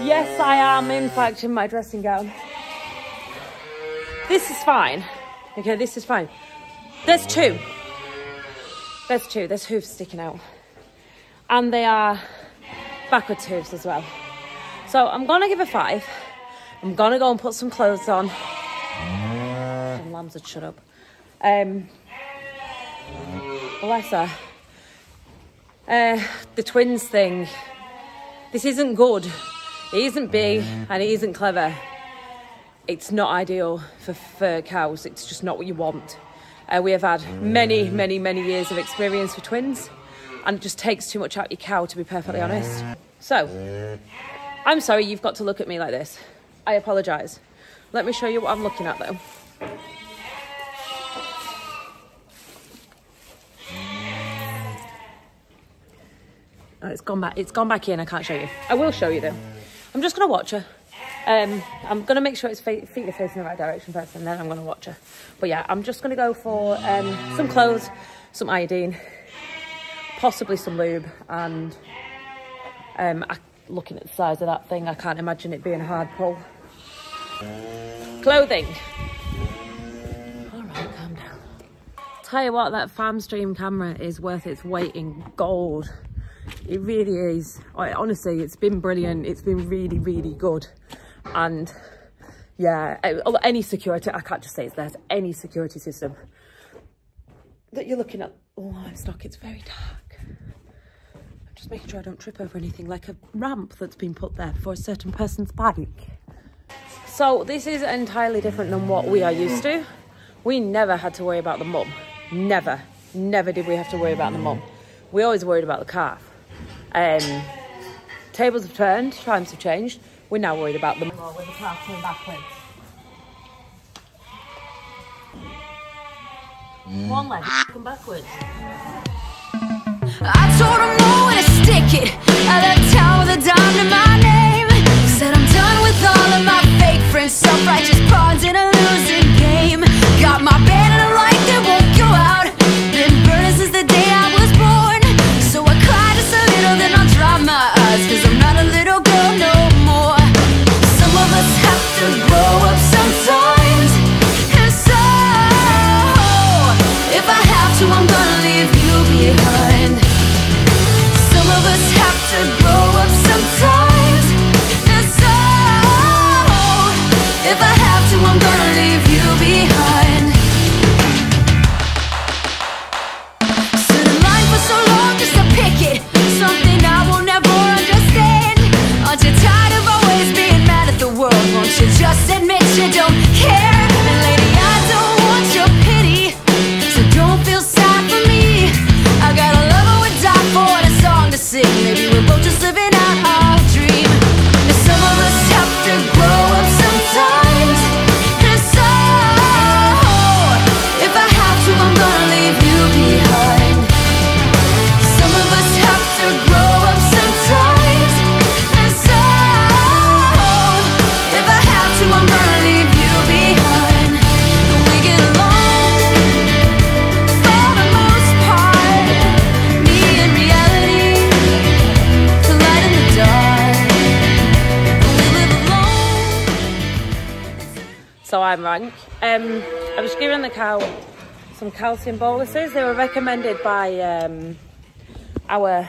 Yes, I am, in fact, in my dressing gown. This is fine. Okay, this is fine. There's two. There's hooves sticking out. And they are backwards hooves as well. So I'm going to give a 5. I'm going to go and put some clothes on. Some lambs would shut up. Bless her. The twins thing. This isn't good. It isn't big and it isn't clever. It's not ideal for cows. It's just not what you want. We have had many years of experience with twins, and it just takes too much out of your cow, to be perfectly honest. So, I'm sorry you've got to look at me like this. I apologise. Let me show you what I'm looking at though. Oh, it's gone back in. I can't show you. I will show you though. I'm just going to watch her. I'm going to make sure its feet are facing the right direction first, and then I'm going to watch her. But yeah, I'm just going to go for some clothes, some iodine, possibly some lube, and looking at the size of that thing, I can't imagine it being a hard pull. Clothing. All right, calm down. Tell you what, that Farmstream camera is worth its weight in gold. It really is. Honestly, it's been brilliant. It's been really good. And yeah, any security, I can't just say it's there, any security system that you're looking at livestock, it's very dark. I'm just making sure I don't trip over anything, like a ramp that's been put there for a certain person's bike. So this is entirely different than what we are used to. We never had to worry about the mum. Never did we have to worry about the mum. We always worried about the calf. Tables have turned, times have changed. We're now worried about them. With the calf coming backwards. One leg, come backwards. I told him no way to stick it. I left town with a dime to my name. Said I'm done with all of my fake friends, self-righteous pawns in a losing game. Got my band and a light that won't go out. Been burning since the day I was born. So I cry just a little, then I'll dry my eyes, cause I'm not a little girl no more. Some of us have to grow up sometimes. And so, if I have to, I'm gonna leave you behind. Some of us have to grow up sometimes. And so, if I have to, I'm gonna leave you behind. Stood in line for so long just to pick it, something I will never understand. Aren't you tired of always being mad at the world? Won't you just admit you don't care? And lady, I don't want your pity, so don't feel sad for me. I got a lover would die for and a song to sing. Maybe we're both just living out our dream. And some of us have to grow up sometimes. And so, if I have to, I'm gonna leave you behind. Some of us have to grow up sometimes. And so, if I have to, I'm gonna leave you behind. We get along for the most part. Me and reality, the light in the dark. We live alone. So I'm rank. I was giving the cow some calcium boluses. They were recommended by our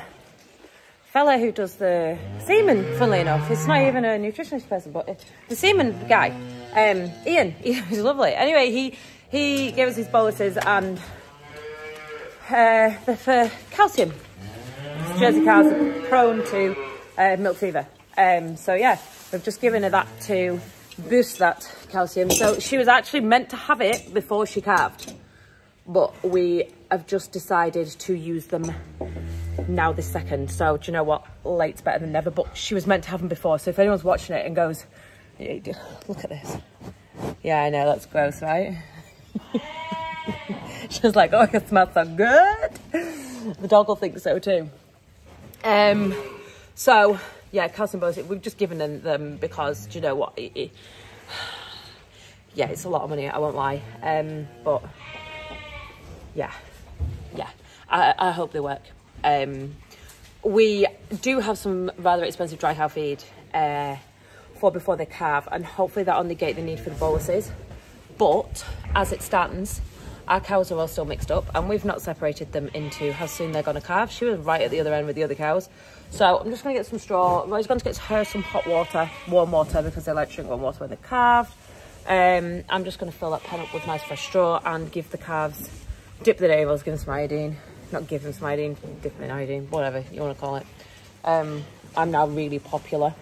fella who does the semen, funnily enough. It's not even a nutritionist person, but the semen guy, Ian, he's lovely. Anyway, he gave us these boluses, and they're for calcium. Jersey cows are prone to milk fever. So yeah, we've just given her that to boost that calcium. So she was actually meant to have it before she calved, but we have just decided to use them now this second. So do you know what, late's better than never, but she was meant to have them before. So if anyone's watching it and goes, look at this, yeah, I know, that's gross, right? She's like, oh, it smells so good. The dog will think so too. So yeah, calcium boluses, we've just given them because, do you know what, yeah, it's a lot of money, I won't lie. But yeah, I hope they work. We do have some rather expensive dry cow feed before they calve, and hopefully that'll negate the need for the boluses. But as it stands, our cows are all still mixed up, and we've not separated them into how soon they're going to calve. She was right at the other end with the other cows. So I'm just going to get some straw. Roy's going to get her some hot water, warm water, because they like to drink warm water when they're calved. I'm just going to fill that pen up with nice fresh straw and give the calves, dip the navels, give them some iodine. Not give them some iodine, dip them in iodine, whatever you want to call it. I'm now really popular.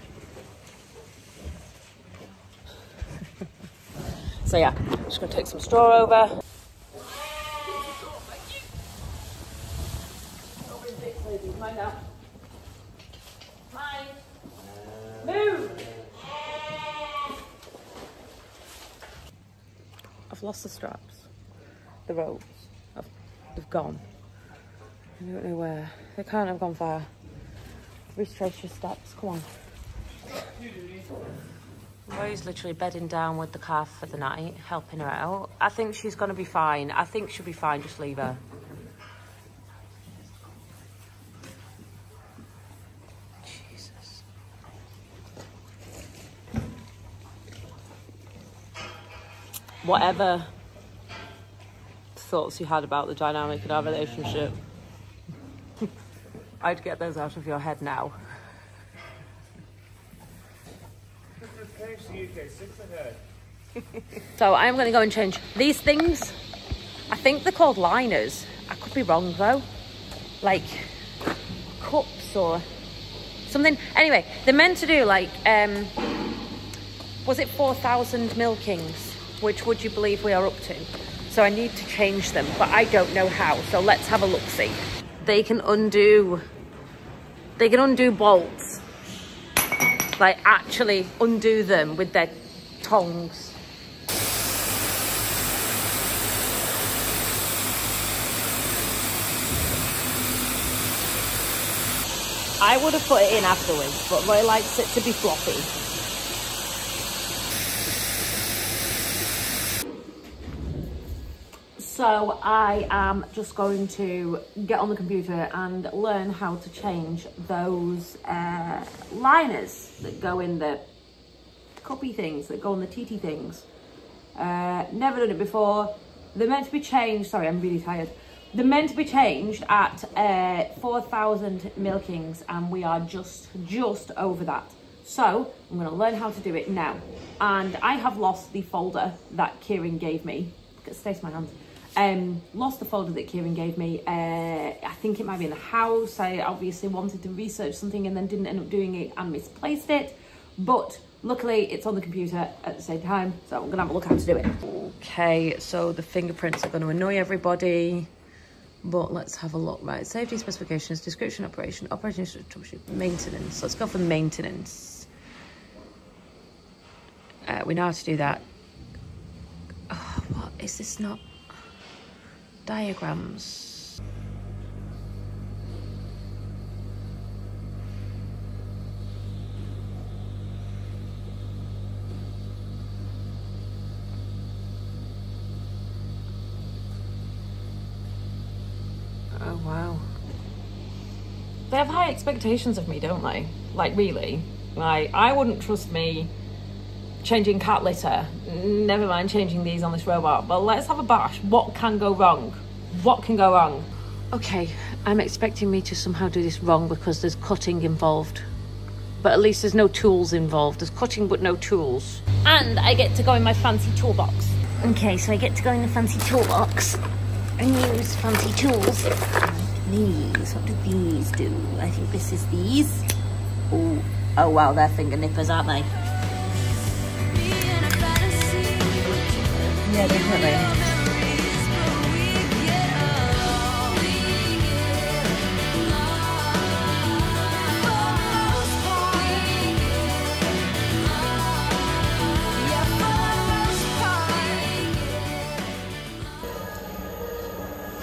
So yeah, I'm just going to take some straw over. Mind out. Mind. Move. I've lost the straps. The ropes. They've gone. I don't know where. They can't have gone far. Retrace your steps. Come on. Roy's literally bedding down with the calf for the night, helping her out. I think she's going to be fine. I think she'll be fine. Just leave her. Whatever thoughts you had about the dynamic in our relationship, I'd get those out of your head now. So I'm going to go and change these things. I think they're called liners. I could be wrong though. Like cups or something. Anyway, they're meant to do like, was it 4,000 milkings? Which would you believe we are up to? So I need to change them, but I don't know how. So let's have a look-see. They can undo bolts. Like actually undo them with their tongs. I would have put it in afterwards, but Roy likes it to be floppy. So I am just going to get on the computer and learn how to change those liners that go in the cuppy things, that go on the TT things. Never done it before. They're meant to be changed. Sorry, I'm really tired. They're meant to be changed at 4,000 milkings, and we are just over that. So I'm going to learn how to do it now. And I have lost the folder that Kieran gave me. Stays my hands. Lost the folder that Kieran gave me. I think it might be in the house. I obviously wanted to research something and then didn't end up doing it and misplaced it. But luckily it's on the computer at the same time, so I'm gonna have a look how to do it. Okay, so the fingerprints are going to annoy everybody, but let's have a look. Right, safety specifications, description, operation, operating troubleshoot, maintenance. Let's go for maintenance. We know how to do that. Oh, what is this not? Diagrams. Oh wow. They have high expectations of me, don't they? Like really? Like I wouldn't trust me changing cat litter, never mind changing these on this robot, but let's have a bash. What can go wrong? What can go wrong? Okay, I'm expecting me to somehow do this wrong because there's cutting involved, but at least there's no tools involved. There's cutting but no tools, and I get to go in my fancy toolbox. Okay, so I get to go in the fancy toolbox and use fancy tools. And these, what do these do? I think this is these. Oh wow, they're finger nippers, aren't they? Yeah, definitely.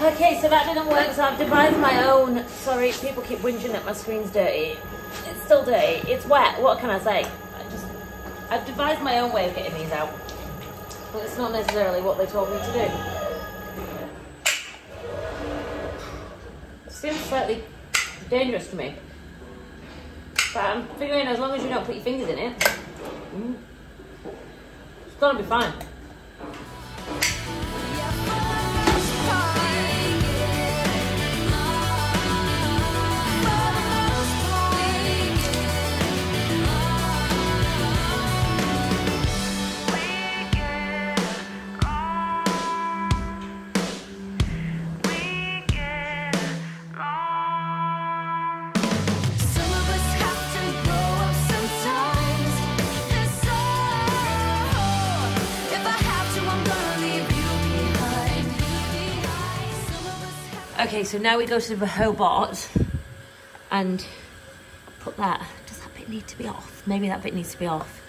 Okay, so that didn't work, so I've devised my own. Sorry, people keep whinging that my screen's dirty. It's still dirty. It's wet. What can I say? I've devised my own way of getting these out. But it's not necessarily what they told me to do. It seems slightly dangerous to me. But I'm figuring as long as you don't put your fingers in it, It's gonna be fine. Okay, so now we go to the Hobart and put that. Does that bit need to be off? Maybe that bit needs to be off.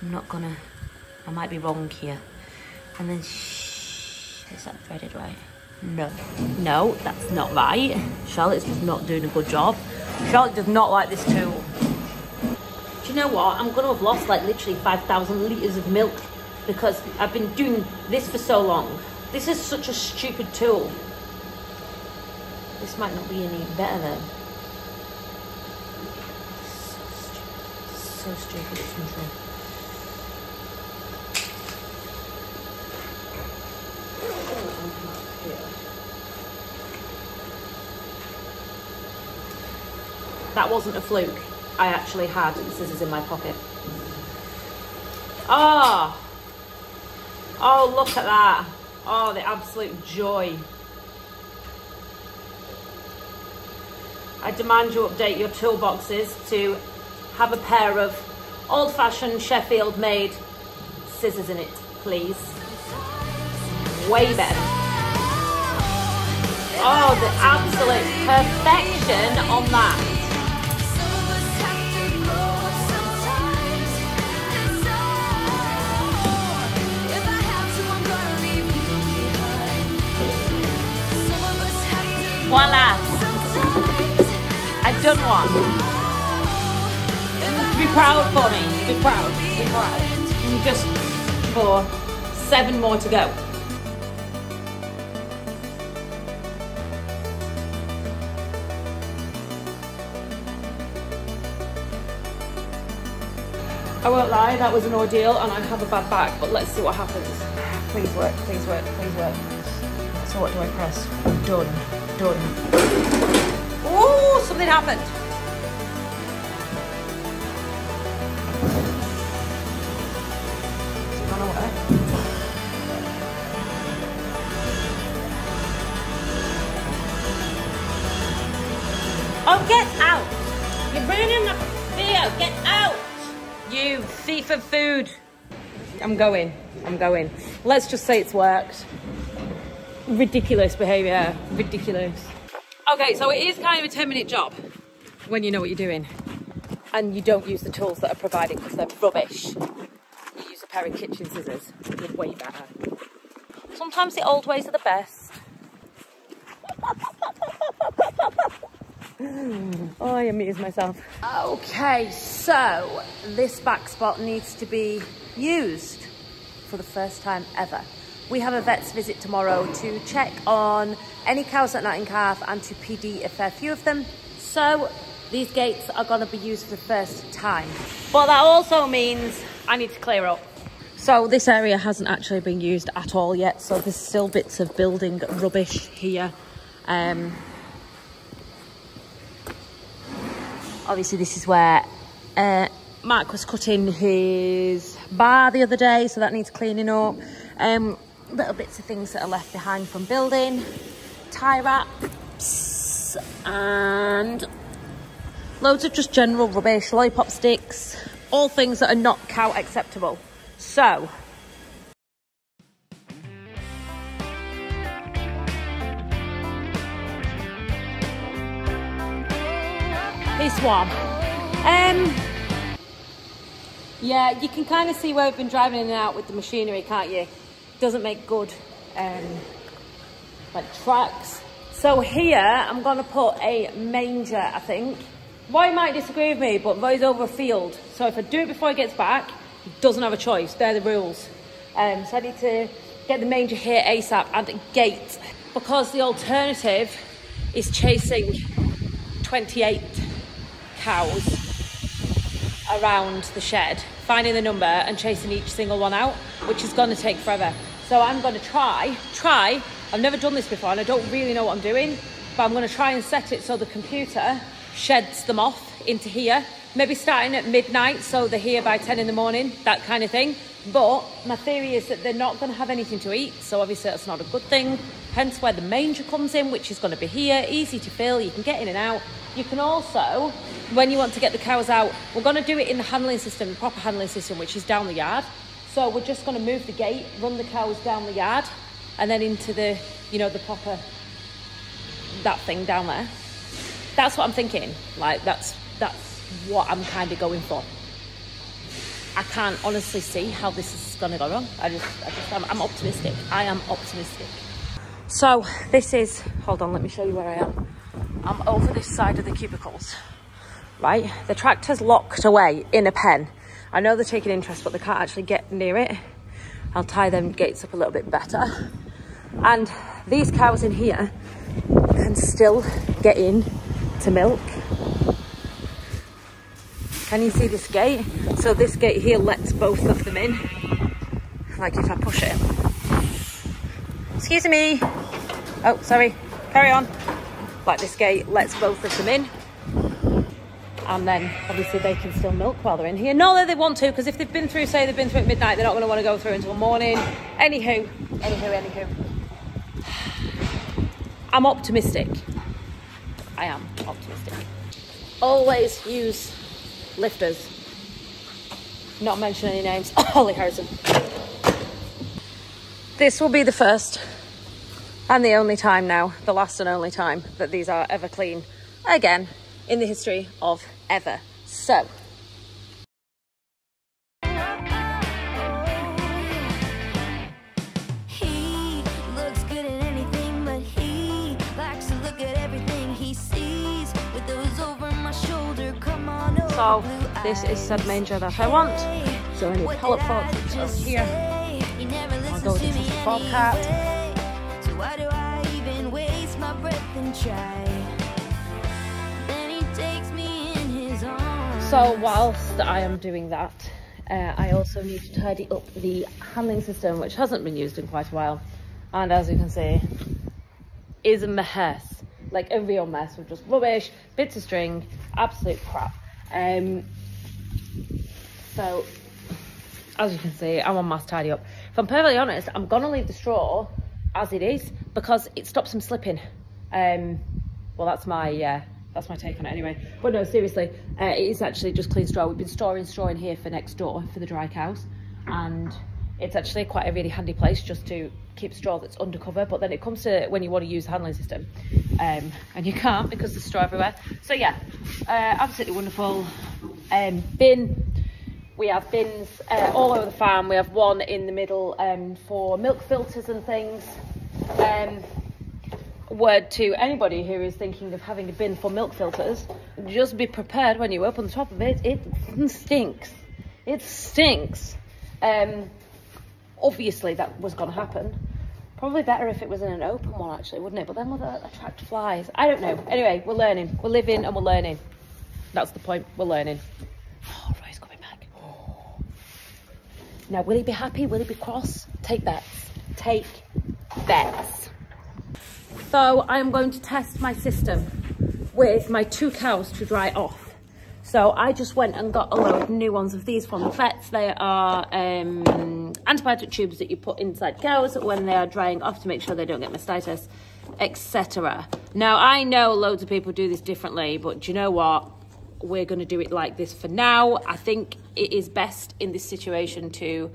I'm not gonna, I might be wrong here. And then, is that threaded right? No. No, that's not right. Charlotte's just not doing a good job. Charlotte does not like this tool. Do you know what? I'm gonna have lost like literally 5,000 litres of milk because I've been doing this for so long. This is such a stupid tool. This might not be any better though. So stupid, it's untrue. That wasn't a fluke. I actually had scissors in my pocket. Ah! Oh, look at that. Oh, the absolute joy. I demand you update your toolboxes to have a pair of old-fashioned Sheffield-made scissors in it, please. Way better. Oh, the absolute perfection on that. Voila! I've done one. Be proud for me. Be proud. Be proud. And just for 7 more to go. I won't lie, that was an ordeal and I have a bad back, but let's see what happens. Please work, please work, please work. So what do I press? Done. Done. Oh, something happened. Is it gonna work? Oh, get out! You're ruining the video. Get out! You thief of food. I'm going. Let's just say it's worked. Ridiculous behaviour, ridiculous. Okay, so it is kind of a 10-minute job when you know what you're doing and you don't use the tools that are provided because they're rubbish. You use a pair of kitchen scissors, they're way better. Sometimes the old ways are the best. Oh, I amuse myself. Okay, so this back spot needs to be used for the first time ever. We have a vet's visit tomorrow to check on any cows that are not in calf and to PD a fair few of them. So these gates are going to be used for the first time. But that also means I need to clear up. So this area hasn't actually been used at all yet. So there's still bits of building rubbish here. Obviously this is where Mark was cutting his bar the other day. So that needs cleaning up. Little bits of things that are left behind from building, tie wraps, and loads of just general rubbish, lollipop sticks, all things that are not cow acceptable. So, this one. Yeah, you can kind of see where we've been driving in and out with the machinery, can't you? Doesn't make good like tracks. So here I'm gonna put a manger, I think. Roy might disagree with me, but Roy's over a field, so if I do it before he gets back, he doesn't have a choice. They're the rules. So I need to get the manger here ASAP and a gate, because the alternative is chasing 28 cows around the shed finding the number and chasing each single one out, which is going to take forever. So I'm going to try. I've never done this before and I don't really know what I'm doing, but I'm going to try and set it so the computer sheds them off into here, maybe starting at midnight, so they're here by 10 in the morning, that kind of thing. But my theory is that they're not going to have anything to eat, so obviously that's not a good thing. Hence where the manger comes in, which is going to be here, easy to fill, you can get in and out. You can also, when you want to get the cows out, we're going to do it in the handling system, the proper handling system, which is down the yard. So we're just going to move the gate, run the cows down the yard, and then into the, you know, the proper, that thing down there. That's what I'm thinking. Like, that's what I'm kind of going for. I can't honestly see how this is going to go wrong. I'm optimistic. I am optimistic. So this is, hold on, let me show you where I am. I'm over this side of the cubicles, right? The tractor's locked away in a pen. I know they're taking interest, but they can't actually get near it. I'll tie them gates up a little bit better. And these cows in here can still get in to milk. Can you see this gate? So this gate here lets both of them in. Like if I push it. Excuse me. Oh, sorry. Carry on. Like this gate lets both of them in. And then obviously they can still milk while they're in here. Not that they want to, because if they've been through, say they've been through at midnight, they're not going to want to go through until morning. Anywho. I'm optimistic. I am optimistic. Always use lifters. Not mention any names. Holly Harrison. This will be the first and the only time now, the last and only time that these are ever clean again in the history of ever. So He looks good at anything, but he likes to look at everything he sees with those over my shoulder. Come on over, So blue this is said eyes. manger that I want. So I need What pellet did I pots, which are over just here. say? He never I'll go with listens this to me bobcat. anyway. So why do I even waste my breath and try? Then he takes me in his arms. So whilst I am doing that, I also need to tidy up the handling system, which hasn't been used in quite a while. And as you can see, is a mess. Like a real mess with just rubbish, bits of string, absolute crap. So as you can see, I'm on mass tidy up. If I'm perfectly honest, I'm gonna leave the straw as it is because it stops them slipping. Well, that's my take on it anyway. But no, seriously, it is actually just clean straw. We've been storing straw in here for next door for the dry cows, and it's actually quite a really handy place just to keep straw that's undercover. But then it comes to when you want to use the handling system, and you can't because there's straw everywhere. So yeah, absolutely wonderful. Bin. We have bins all over the farm. We have one in the middle for milk filters and things. Word to anybody who is thinking of having a bin for milk filters, just be prepared when you open the top of it. It stinks. It stinks. Obviously that was going to happen. Probably better if it was in an open one actually, wouldn't it? But then would that attract flies? I don't know. Anyway, we're learning. We're living and we're learning. That's the point. We're learning. Oh, Roy's coming back. Now, will he be happy? Will he be cross? Take bets. Take bets. So I'm going to test my system with my 2 cows to dry off. So I just went and got a load of new ones of these from the vets. They are antibiotic tubes that you put inside cows when they are drying off to make sure they don't get mastitis, etc. Now, I know loads of people do this differently, but do you know what? We're going to do it like this for now. I think it is best in this situation to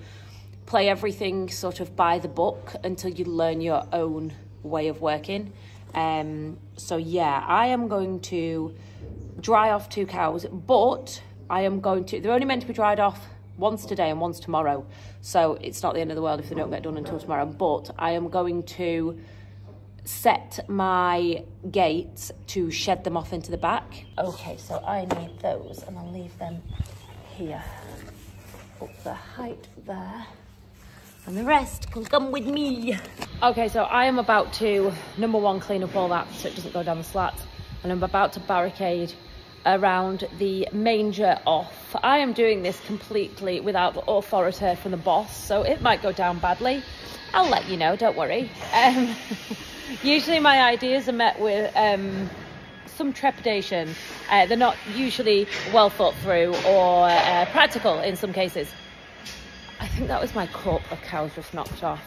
play everything sort of by the book until you learn your own way of working. So yeah, I am going to dry off 2 cows, but they're only meant to be dried off once today and once tomorrow. So it's not the end of the world if they don't get done until tomorrow, but I am going to set my gates to shed them off into the back. Okay, so I need those and I'll leave them here. Up the height there. And the rest can come with me. Okay, so I am about to, number 1, clean up all that so it doesn't go down the slats. And I'm about to barricade around the manger off. I am doing this completely without authority from the boss, so it might go down badly. I'll let you know, don't worry. Usually my ideas are met with some trepidation. They're not usually well thought through or practical in some cases. I think that was my cup of cows just knocked off.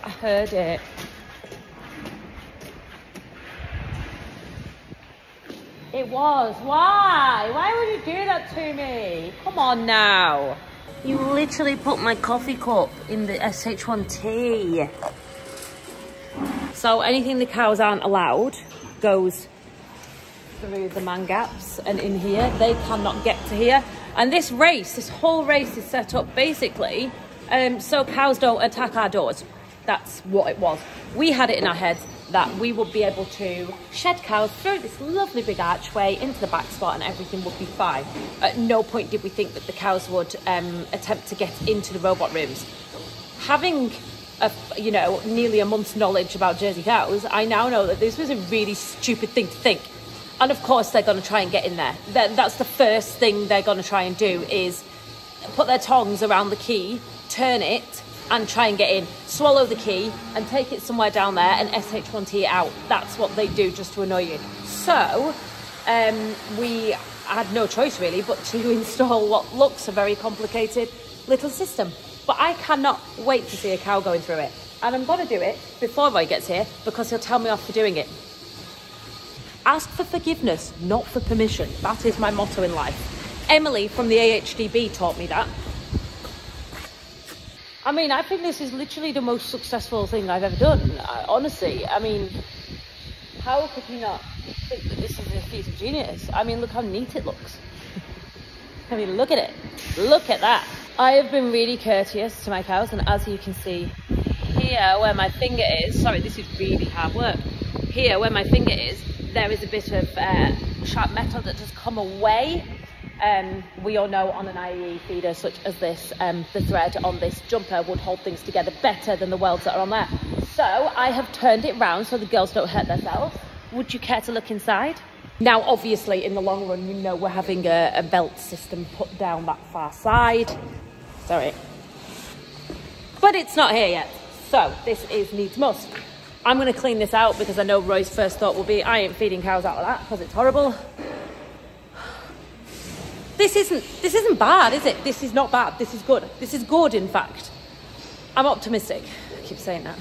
I heard it. It was. Why? Why would you do that to me? Come on now. You literally put my coffee cup in the SH1T. So anything the cows aren't allowed goes through the man gaps and in here. They cannot get to here. And this whole race is set up basically so cows don't attack our doors. That's what it was. We had it in our heads that we would be able to shed cows through this lovely big archway into the back spot and everything would be fine. At no point did we think that the cows would attempt to get into the robot rooms. Having nearly a month's knowledge about Jersey cows, I now know that this was a really stupid thing to think. And of course they're going to try and get in there. That's the first thing they're going to try and do, is put their tongs around the key, turn it, and try and get in, swallow the key and take it somewhere down there and SH1T it out. That's what they do just to annoy you. So we had no choice really but to install what looks a very complicated little system. But I cannot wait to see a cow going through it. And I'm going to do it before Roy gets here because he'll tell me off for doing it. Ask for forgiveness, not for permission. That is my motto in life. Emily from the AHDB taught me that. I mean, I think this is literally the most successful thing I've ever done. Honestly, I mean, how could you not think that this is a feat of genius? I mean, look how neat it looks. I mean, look at it. Look at that. I have been really courteous to my cows, and as you can see here where my finger is, sorry, this is really hard work. Here where my finger is, there is a bit of sharp metal that has come away. We all know on an IE feeder such as this, the thread on this jumper would hold things together better than the welds that are on there. So I have turned it round so the girls don't hurt themselves. Would you care to look inside? Now, obviously, in the long run, you know we're having a belt system put down that far side. Sorry. But it's not here yet. So this is needs must. I'm going to clean this out because I know Roy's first thought will be, I ain't feeding cows out of that because it's horrible. This isn't bad, is it? This is not bad. This is good. This is good, in fact. I'm optimistic. I keep saying that.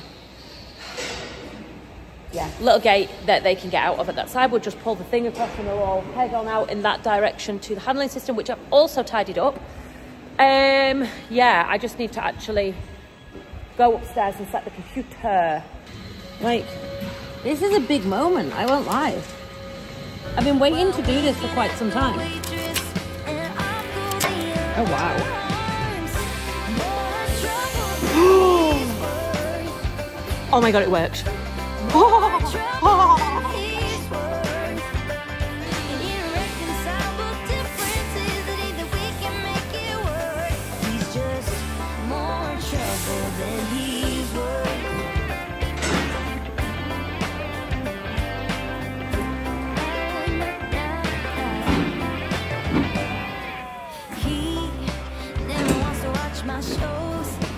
Yeah, little gate that they can get out of at that side. We'll just pull the thing across and they'll all head on out in that direction to the handling system, which I've also tidied up. Yeah, I just need to actually go upstairs and set the computer. Like, this is a big moment, I won't lie. I've been waiting to do this for quite some time. Oh, wow. Oh my God, it worked.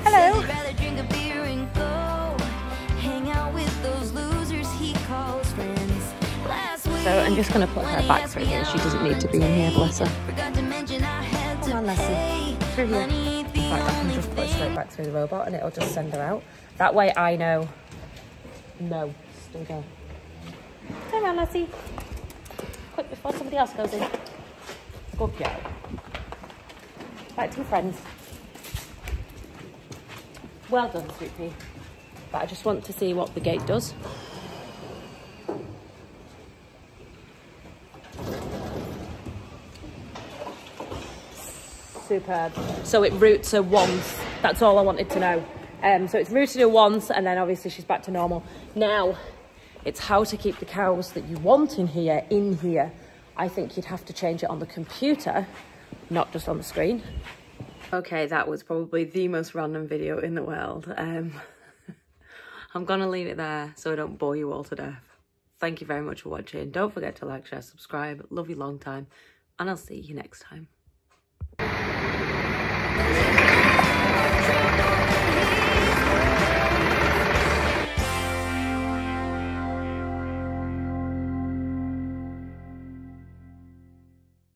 Hello. So I'm just going to put her back through here. She doesn't need to be in here, bless her. Come on, Leslie. Through here. In fact, I can just put her straight back through the robot and it'll just send her out. That way I know. No, stay there. Turn around, Leslie. Quick, before somebody else goes in. Good girl. Back to your friends. Well done, sweet pea. But I just want to see what the gate does. Superb. So it roots her once. That's all I wanted to know. So it's rooted her once and then obviously she's back to normal. Now, it's how to keep the cows that you want in here. I think you'd have to change it on the computer, not just on the screen. Okay, that was probably the most random video in the world. I'm gonna leave it there so I don't bore you all to death. Thank you very much for watching. Don't forget to like, share, subscribe. Love you long time. And I'll see you next time.